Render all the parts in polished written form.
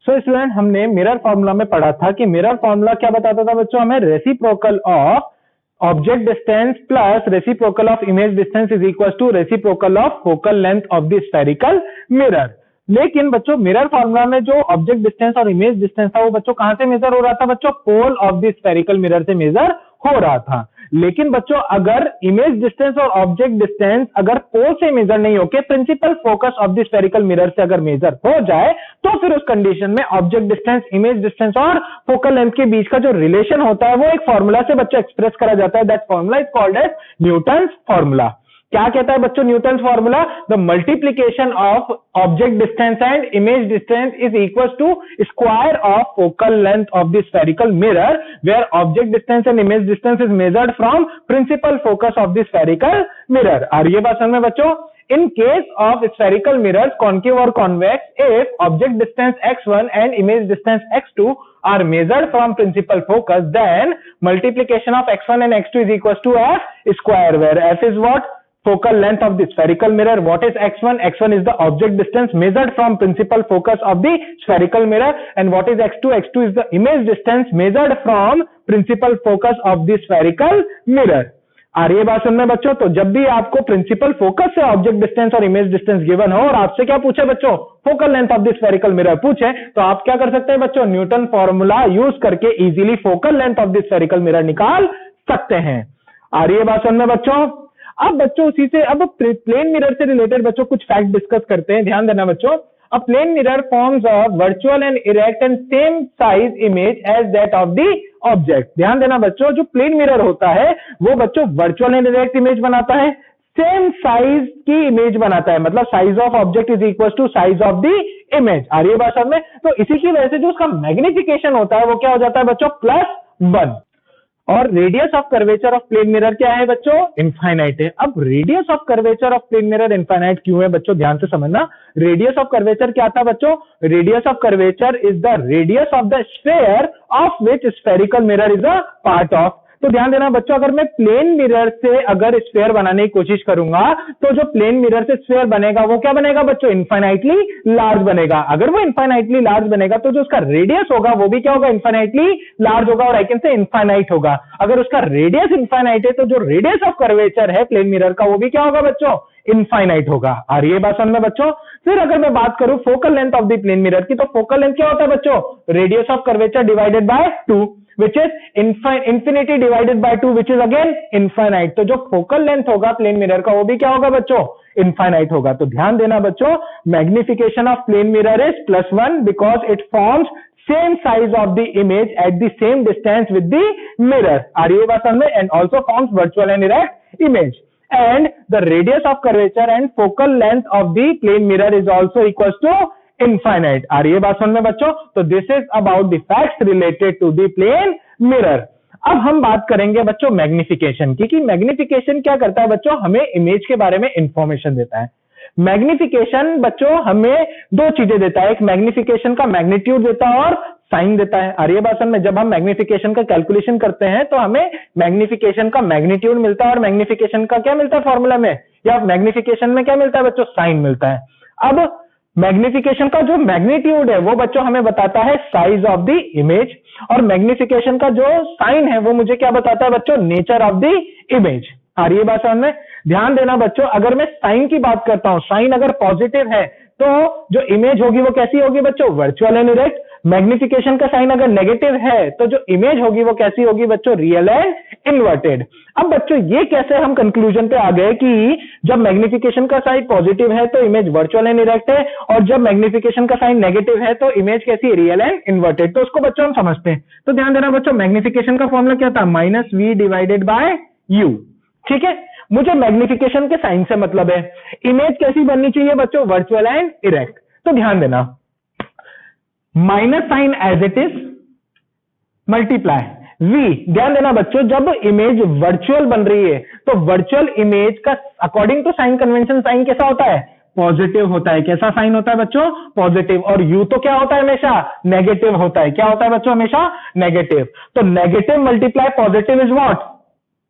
So student, हमने mirror formula में पढ़ा था कि मिरर फॉर्मूला क्या बताता था बच्चों, हमें reciprocal of object distance plus reciprocal of image distance is equal to reciprocal of focal length of the spherical mirror. लेकिन बच्चों मिरर फॉर्मूला में जो ऑब्जेक्ट डिस्टेंस और इमेज डिस्टेंस था वो बच्चों कहां से मेजर हो रहा था बच्चों, pole of the spherical mirror से मेजर हो रहा था। लेकिन बच्चों अगर इमेज डिस्टेंस और ऑब्जेक्ट डिस्टेंस अगर पोल से मेजर नहीं होके principal focus of the spherical mirror से अगर मेजर हो जाए तो फिर उस कंडीशन में ऑब्जेक्ट डिस्टेंस, इमेज डिस्टेंस और फोकल लेंथ के बीच का जो रिलेशन होता है वो एक फॉर्मूला से बच्चों एक्सप्रेस करा जाता है। That formula is called as Newton's formula. क्या कहता है बच्चों Newton's formula? The multiplication of object distance and image distance is equal to square of focal length of the spherical mirror where object distance and image distance is measured from principal focus of the spherical mirror. आ रही है बात समझ में बच्चों? In case of spherical mirrors, concave or convex, if object distance x1 and image distance x2 are measured from principal focus, then multiplication of x1 and x2 is equals to f square, where f is what? Focal length of the spherical mirror. What is x1? x1 is the object distance measured from principal focus of the spherical mirror. And what is x2? x2 is the image distance measured from principal focus of the spherical mirror. आ रही है बात सुनने बच्चों? तो जब भी आपको principal focus से ऑब्जेक्ट डिस्टेंस और इमेज डिस्टेंस गिवन हो और आपसे क्या पूछे बच्चों, focal length of the spherical mirror पूछे, तो आप क्या कर सकते हैं बच्चों, न्यूटन फॉर्मूला यूज करके easily focal length of the spherical mirror निकाल सकते हैं। आ रही है बात सुनने बच्चों? अब बच्चों उसी से अब प्लेन मिरर से रिलेटेड बच्चों कुछ फैक्ट डिस्कस करते हैं। ध्यान देना बच्चों, a plane mirror forms a virtual and erect and same size image as that of the object। ध्यान देना बच्चों, जो प्लेन मिरर होता है वो बच्चों वर्चुअल एंड इरेक्ट इमेज बनाता है, सेम साइज की इमेज बनाता है, मतलब size of object is equal to size of the image. आ रही है बात समझ में? तो इसी की वजह से जो उसका मैग्निफिकेशन होता है वो क्या हो जाता है बच्चों, +1। और radius of curvature of plane mirror क्या है बच्चों, इनफाइनाइट है। अब radius of curvature of plane mirror infinite क्यों है बच्चों, ध्यान से समझना। रेडियस ऑफ कर्वेचर क्या था बच्चों, radius of curvature is the radius of the sphere of which spherical mirror is a part of. तो ध्यान देना बच्चों, अगर मैं प्लेन मिरर से अगर स्फीयर बनाने की कोशिश करूंगा तो जो प्लेन मिरर से स्फीयर बनेगा वो क्या बनेगा बच्चों, इनफाइनाइटली लार्ज बनेगा। अगर वो इनफाइनाइटली लार्ज बनेगा तो जो उसका रेडियस होगा वो भी क्या होगा, इनफाइनाइटली लार्ज होगा और आई कैन से इनफाइनाइट होगा। अगर उसका रेडियस इनफाइनाइट है तो जो रेडियस ऑफ कर्वेचर है प्लेन मिरर का वो भी क्या होगा बच्चों, इनफाइनाइट होगा। आ रही है बात समझ में बच्चों? फिर अगर मैं बात करूं focal length of the plane mirror की, तो फोकल लेंथ क्या होता है बच्चों, radius of curvature divided by 2 which is infinity divided by 2 which is again infinite। तो जो फोकल लेंथ होगा प्लेन मिरर का वो भी क्या होगा बच्चों, इनफाइनाइट होगा। तो ध्यान देना बच्चों, magnification of plane mirror is +1 because it forms same size of the image at the same distance with the mirror. आ रही है बात समझ में? And also forms virtual and erect image and the radius of curvature and focal length of the plane mirror is also equal to infinite. आ रही है बात समझ में बच्चों? तो this is about the facts related to the plane mirror. अब हम बात करेंगे बच्चों मैग्निफिकेशन की, कि मैग्निफिकेशन क्या करता है बच्चों, हमें इमेज के बारे में इंफॉर्मेशन देता है। मैग्निफिकेशन बच्चों हमें दो चीजें देता है, एक मैग्निफिकेशन का मैग्नीट्यूड देता है और साइन देता है। आ रही है बात समझ में? जब हम मैग्निफिकेशन का कैलकुलेशन करते हैं तो हमें मैग्निफिकेशन का मैग्नीट्यूड मिलता है और मैग्निफिकेशन का क्या मिलता है फॉर्मूला में, या मैग्निफिकेशन में क्या मिलता है बच्चों, साइन मिलता है। अब मैग्निफिकेशन का जो मैग्नीट्यूड है वो बच्चों हमें बताता है साइज ऑफ द इमेज, और मैग्निफिकेशन का जो साइन है वो मुझे क्या बताता है बच्चों, नेचर ऑफ द इमेज। आ रही है बात समझ में? ध्यान देना बच्चों, अगर मैं साइन की बात करता हूं, साइन अगर पॉजिटिव है तो जो इमेज होगी वो कैसी होगी बच्चों, वर्चुअल एंड इरेक्ट। मैग्निफिकेशन का साइन अगर नेगेटिव है तो जो इमेज होगी वो कैसी होगी बच्चों, रियल एंड इन्वर्टेड। अब बच्चों ये कैसे हम कंक्लूजन पे आ गए कि जब मैग्निफिकेशन का साइन पॉजिटिव है तो इमेज वर्चुअल एंड इरेक्ट है, और जब मैग्निफिकेशन का साइन नेगेटिव है तो इमेज कैसी है, रियल एंड इन्वर्टेड। तो उसको बच्चों हम समझते हैं। तो ध्यान देना बच्चों, मैग्निफिकेशन का फॉर्मूला क्या था, -v डिवाइडेड बाय u। ठीक है, मुझे मैग्निफिकेशन के साइन से मतलब है। इमेज कैसी बननी चाहिए बच्चों, वर्चुअल एंड इरेक्ट। तो ध्यान देना, minus sign as it is multiply v। ध्यान देना बच्चों, जब इमेज वर्चुअल बन रही है तो वर्चुअल इमेज का according to sign convention sign कैसा होता है, पॉजिटिव होता है। कैसा साइन होता है बच्चों, पॉजिटिव। और u तो क्या होता है हमेशा, नेगेटिव होता है। क्या होता है बच्चों, हमेशा नेगेटिव। तो negative multiply positive is what,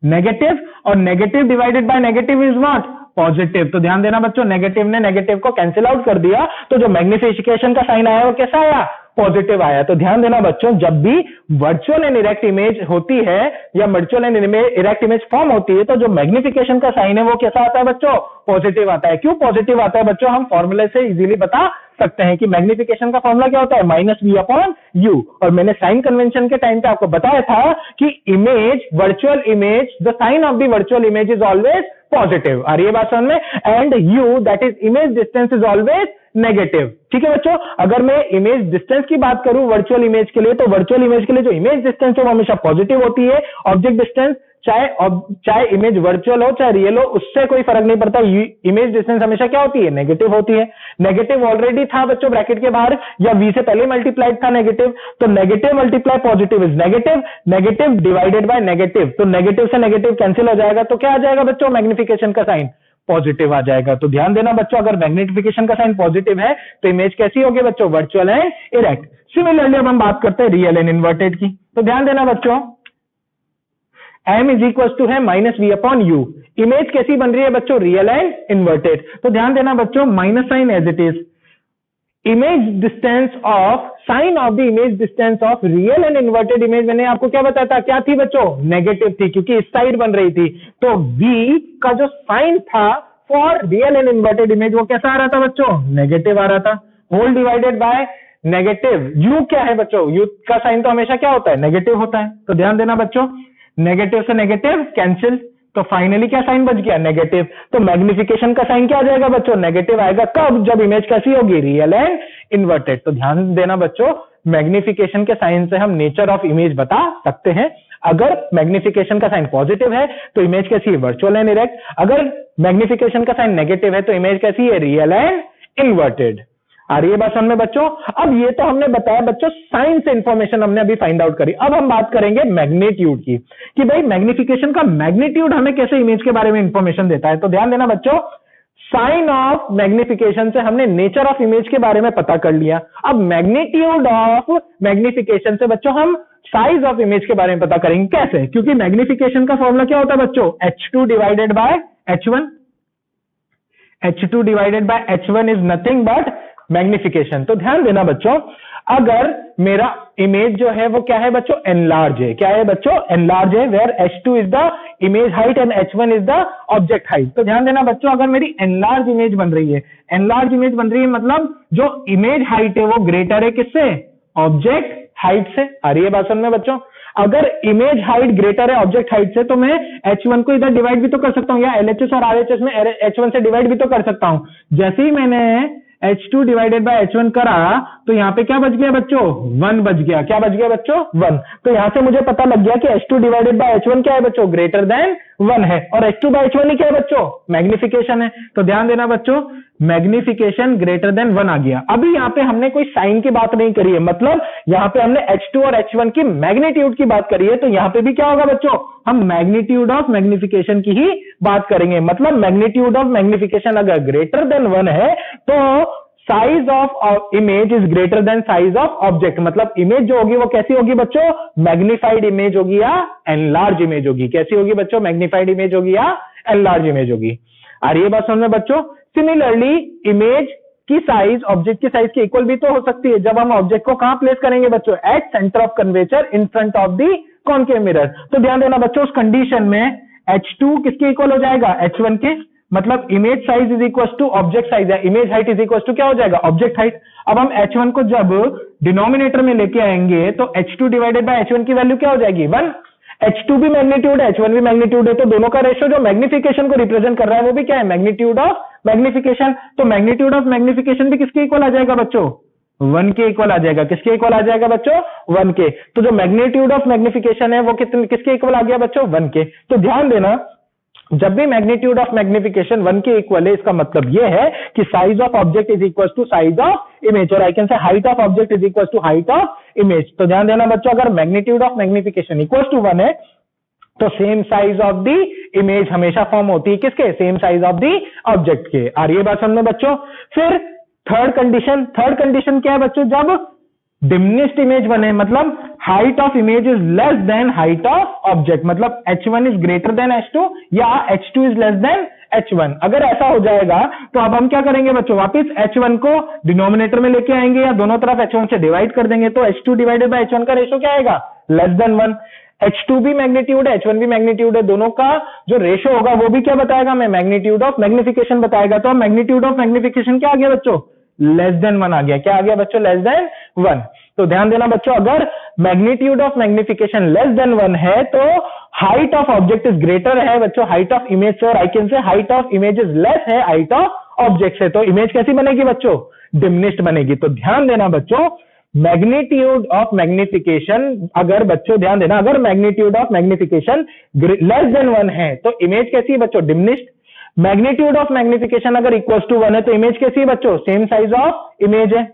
negative, और negative divided by negative is what, positive. तो ध्यान देना बच्चों, नेगेटिव ने नेगेटिव को कैंसिल आउट कर दिया, तो जो मैग्निफिकेशन का साइन आया वो कैसा आया, पॉजिटिव आया। तो ध्यान देना बच्चों, जब भी वर्चुअल एंड इरेक्ट इमेज होती है या virtual and erect image form होती है, तो जो मैग्निफिकेशन का साइन है वो कैसा आता है बच्चों, पॉजिटिव आता है। क्यों पॉजिटिव आता है बच्चों, हम फॉर्मूले से इजीली बता सकते हैं कि मैग्निफिकेशन का फॉर्मूला क्या होता है, -v/u। और मैंने साइन कन्वेंशन के टाइम पे आपको बताया था कि image, virtual image, the sign of the virtual image is always positive. आ रही है बात समझ में, and u that is image distance is always negative. ठीक है बच्चों, अगर मैं इमेज डिस्टेंस की बात करूं वर्चुअल इमेज के लिए, तो वर्चुअल इमेज के लिए जो इमेज डिस्टेंस है वो हमेशा पॉजिटिव होती है। ऑब्जेक्ट डिस्टेंस चाहे इमेज वर्चुअल हो चाहे रियल हो, उससे कोई फर्क नहीं पड़ता, इमेज डिस्टेंस हमेशा क्या होती है, नेगेटिव होती है। नेगेटिव ऑलरेडी था बच्चों ब्रैकेट के बाहर, या v से पहले मल्टीप्लाइड था नेगेटिव, तो negative multiply positive is negative, negative divided by negative, तो नेगेटिव से नेगेटिव कैंसिल हो जाएगा, तो क्या आ जाएगा बच्चों, मैग्निफिकेशन का साइन पॉजिटिव आ जाएगा। तो ध्यान देना बच्चों, अगर मैग्निफिकेशन का साइन पॉजिटिव है तो इमेज कैसी होगी बच्चों, वर्चुअल एंड इरेक्ट। सिमिलरली अब हम बात करते हैं रियल एंड इन्वर्टेड की। तो ध्यान देना बच्चों, m इज इक्वल टू है -v/u। इमेज कैसी बन रही है बच्चों, रियल एंड इन्वर्टेड। तो ध्यान देना बच्चों, minus sign as it is, image distance of, sign of the image distance of real and inverted image, मैंने आपको क्या बताया था, क्या थी बच्चों, नेगेटिव थी, क्योंकि इस साइड बन रही थी। तो v का जो साइन था for real and inverted image वो कैसा आ रहा था बच्चों, नेगेटिव आ रहा था, whole divided by negative. u क्या है बच्चों, u का साइन तो हमेशा क्या होता है, नेगेटिव होता है। तो ध्यान देना बच्चों, नेगेटिव से नेगेटिव कैंसिल, तो फाइनली क्या साइन बच गया, नेगेटिव। तो मैग्निफिकेशन का साइन क्या आ जाएगा बच्चों, नेगेटिव आएगा। कब, जब इमेज कैसी होगी, रियल एंड इन्वर्टेड। तो ध्यान देना बच्चों, मैग्निफिकेशन के साइन से हम नेचर ऑफ इमेज बता सकते हैं। अगर मैग्निफिकेशन का साइन पॉजिटिव है तो इमेज कैसी है, वर्चुअल एंड इरेक्ट। अगर मैग्निफिकेशन का साइन नेगेटिव है तो इमेज कैसी है, रियल एंड इन्वर्टेड। आ रही है बात समझ में बच्चों। अब ये तो हमने बताया बच्चों, साइन से इंफॉर्मेशन हमने अभी फाइंड आउट करी। अब हम बात करेंगे मैग्नीट्यूड की, कि भाई मैग्निफिकेशन का मैग्नीट्यूड हमें कैसे इमेज के बारे में इंफॉर्मेशन देता है। तो ध्यान देना बच्चों, साइन ऑफ मैग्निफिकेशन से हमने नेचर ऑफ इमेज के बारे में पता कर लिया। अब मैग्नीट्यूड ऑफ मैग्निफिकेशन से बच्चों हम साइज ऑफ इमेज के बारे में पता करेंगे। कैसे, क्योंकि मैग्निफिकेशन का फॉर्मूला क्या होता है बच्चों, h2 divided by h1। h2 divided by h1 is nothing but magnification. तो ध्यान देना बच्चों, अगर मेरा इमेज जो है वो क्या है बच्चों, एनलार्ज है। क्या है बच्चों, एनलार्ज है, where h2 is the image height and h1 is the object height. तो ध्यान देना बच्चों, अगर मेरी एनलार्ज इमेज बन रही है, एनलार्ज इमेज बन रही है मतलब जो इमेज हाइट है वो ग्रेटर है किससे, ऑब्जेक्ट हाइट से। आ रही है बात समझ में बच्चों। अगर इमेज हाइट ग्रेटर है ऑब्जेक्ट हाइट से, तो मैं h1 को इधर डिवाइड भी तो कर सकता हूं, या LHS और RHS में h1 से डिवाइड भी तो कर सकता हूं। जैसे ही मैंने h2 डिवाइडेड बाय h1 करा, तो यहां पे क्या बच गया बच्चों, 1 बच गया। क्या बच गया बच्चों, 1। तो यहां से मुझे पता लग गया कि h2 डिवाइडेड बाय h1 क्या है बच्चों, ग्रेटर देन 1 है, और h2 बाय h1 ही क्या है बच्चों, मैग्निफिकेशन है। तो ध्यान देना बच्चों, मैग्निफिकेशन ग्रेटर देन 1 आ गया। अभी यहां पे हमने कोई साइन की बात नहीं करी है, मतलब यहां पे हमने h2 और h1 की मैग्नीट्यूड की बात करी है। तो यहां पे भी क्या होगा बच्चों, हम मैग्नीट्यूड ऑफ मैग्निफिकेशन की ही बात करेंगे। मतलब मैग्नीट्यूड ऑफ मैग्निफिकेशन अगर ग्रेटर देन 1 है तो size of image is greater than size of object. मतलब इमेज जो होगी वो कैसी होगी बच्चों, मैग्निफाइड इमेज होगी या एनलार्ज इमेज होगी। कैसी होगी बच्चों, मैग्निफाइड इमेज होगी या एनलार्ज इमेज होगी। आ रही है बात समझ में बच्चों। सिमिलरली इमेज की साइज ऑब्जेक्ट की साइज के इक्वल भी तो हो सकती है, जब हम ऑब्जेक्ट को कहां प्लेस करेंगे बच्चों, at centre of curvature in front of the concave mirror. तो ध्यान देना बच्चों, उस कंडीशन में h2 किसके इक्वल हो जाएगा, h1 के। मतलब image size is equal to object size, या image height is equal to क्या हो जाएगा, ऑब्जेक्ट हाइट। अब हम h1 को जब डिनोमिनेटर में लेके आएंगे तो h2 डिवाइडेड बाय h1 की वैल्यू क्या हो जाएगी, 1। h2 भी मैग्नीट्यूड है, h1 भी मैग्नीट्यूड है, तो दोनों का रेशियो जो मैग्निफिकेशन को रिप्रेजेंट कर रहा है वो भी क्या है, मैग्नीट्यूड ऑफ मैग्निफिकेशन। तो मैग्नीट्यूड ऑफ मैग्निफिकेशन भी किसके इक्वल आ जाएगा बच्चों, 1 के इक्वल आ जाएगा। किसके इक्वल आ जाएगा बच्चों, 1 के। तो जो मैग्नीट्यूड ऑफ मैग्निफिकेशन है वो किसके इक्वल आ गया बच्चों, 1 के। तो ध्यान देना, जब भी मैग्नीट्यूड ऑफ मैग्निफिकेशन 1 के इक्वल है, इसका मतलब यह है कि size of object is equal to size of image, और I can say height of object is equal to height of image. तो ध्यान देना बच्चों, अगर magnitude of magnification equal to 1 है तो same size of the image हमेशा form होती है किसके, same size of the object के। आ रही है बात समझ में बच्चों। फिर थर्ड कंडीशन क्या है बच्चों, जब डिमिनिश्ड इमेज बने, मतलब height of image is less than height of object, मतलब h1 is greater than h2 या h2 is less than h1। अगर ऐसा हो जाएगा तो अब हम क्या करेंगे बच्चों, वापस h1 को डिनोमिनेटर में लेके आएंगे या दोनों तरफ h1 से डिवाइड कर देंगे, तो h2 डिवाइडेड बाय h1 का रेशो क्या आएगा, लेस देन 1। h2 भी मैग्नीट्यूड है, h1 भी मैग्नीट्यूड है, दोनों का जो रेशो होगा वो भी क्या बताएगा, मैं मैग्नीट्यूड ऑफ मैग्निफिकेशन बताएगा। तो मैग्नीट्यूड ऑफ मैग्निफिकेशन क्या आ गया बच्चों, लेस देन 1 आ गया। क्या आ गया बच्चों, लेस देन 1। तो ध्यान देना बच्चों, अगर magnitude of magnification less than 1 है तो height of object is greater है बच्चों हाइट ऑफ इमेज से, और I can say height of image is less है हाइट ऑफ ऑब्जेक्ट से। तो इमेज कैसी बनेगी बच्चों, डिमिनिश्ड बनेगी। तो ध्यान देना बच्चों, मैग्नीट्यूड ऑफ मैग्निफिकेशन, अगर बच्चों ध्यान देना, अगर magnitude of magnification less than 1 है तो इमेज कैसी है बच्चों, डिमिनिश्ड। मैग्नीट्यूड ऑफ मैग्निफिकेशन अगर इक्वल टू 1 है तो इमेज कैसी है बच्चों, सेम साइज ऑफ इमेज है।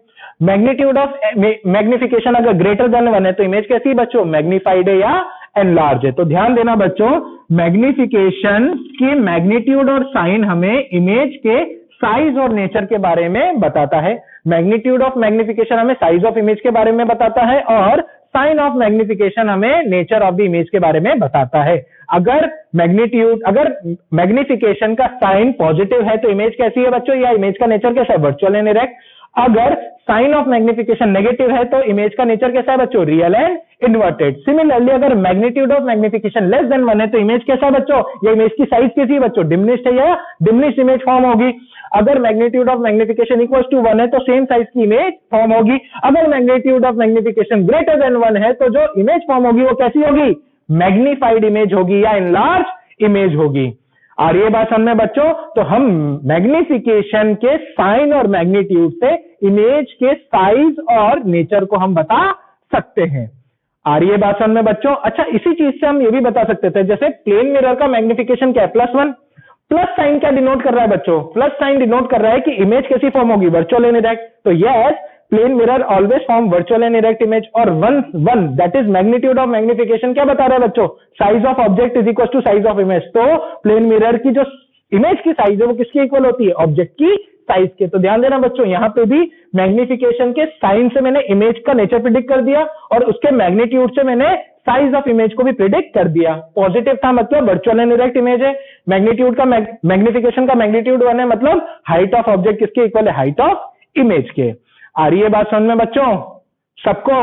मैग्नीट्यूड ऑफ मैग्निफिकेशन अगर ग्रेटर देन 1 है तो इमेज कैसी है बच्चों, मैग्नीफाइड है या एनलार्ज है। तो ध्यान देना बच्चों, मैग्निफिकेशन की मैग्नीट्यूड और साइन हमें इमेज के साइज और नेचर के बारे में बताता है। मैग्नीट्यूड ऑफ मैग्निफिकेशन हमें साइज ऑफ इमेज के बारे में बताता है और साइन ऑफ मैग्निफिकेशन हमें नेचर ऑफ द इमेज के बारे में बताता है। अगर मैग्निफिकेशन का साइन पॉजिटिव है तो इमेज कैसी है बच्चों, या इमेज का नेचर कैसा है, वर्चुअल एंड इरेक्ट। अगर साइन ऑफ मैग्निफिकेशन नेगेटिव है तो इमेज का नेचर कैसा है बच्चों, रियल एंड इन्वर्टेड। सिमिलरली अगर magnitude of magnification less than 1 है तो इमेज कैसा है बच्चों, या इमेज की साइज कैसी है बच्चों, डिमिनिश्ड है या डिमिनिश्ड इमेज फॉर्म होगी। अगर magnitude of magnification equal to 1 है तो सेम साइज की इमेज फॉर्म होगी। अगर magnitude of magnification greater than 1 है तो जो इमेज फॉर्म होगी वो कैसी होगी, मैग्नीफाइड इमेज होगी या एनलार्ज इमेज होगी। आ रही है बात समझ में बच्चों। तो हम मैग्निफिकेशन के साइन और मैग्नीट्यूड से इमेज के साइज और नेचर को हम बता सकते हैं। आ रही है बात समझ में बच्चों। अच्छा, इसी चीज से हम ये भी बता सकते थे, जैसे प्लेन मिरर का मैग्निफिकेशन क्या है, +1। प्लस साइन क्या डिनोट कर रहा है बच्चों, प्लस साइन डिनोट कर रहा है कि इमेज कैसी फॉर्म होगी, वर्चुअल एंड इरेक्ट। तो yes, plane mirror always form virtual and erect image. और 1 that is magnitude of magnification क्या बता रहा है बच्चों, size of object is equal to size of image. तो प्लेन मिरर की जो इमेज की साइज है वो किसकी इक्वल होती है, ऑब्जेक्ट की साइज के। तो ध्यान देना बच्चों, यहां पे भी मैग्निफिकेशन के साइन से मैंने इमेज का नेचर प्रिडिक्ट कर दिया और उसके मैग्नीट्यूड से मैंने साइज ऑफ इमेज को भी प्रिडिक्ट कर दिया। पॉजिटिव था मतलब वर्चुअल एंड इरेक्ट इमेज है, मैग्नीट्यूड का मैग्निफिकेशन का मैग्नीट्यूड 1 है मतलब हाइट ऑफ ऑब्जेक्ट किसके इक्वल है, हाइट ऑफ इमेज के। आ रही है बात समझ में बच्चों सबको।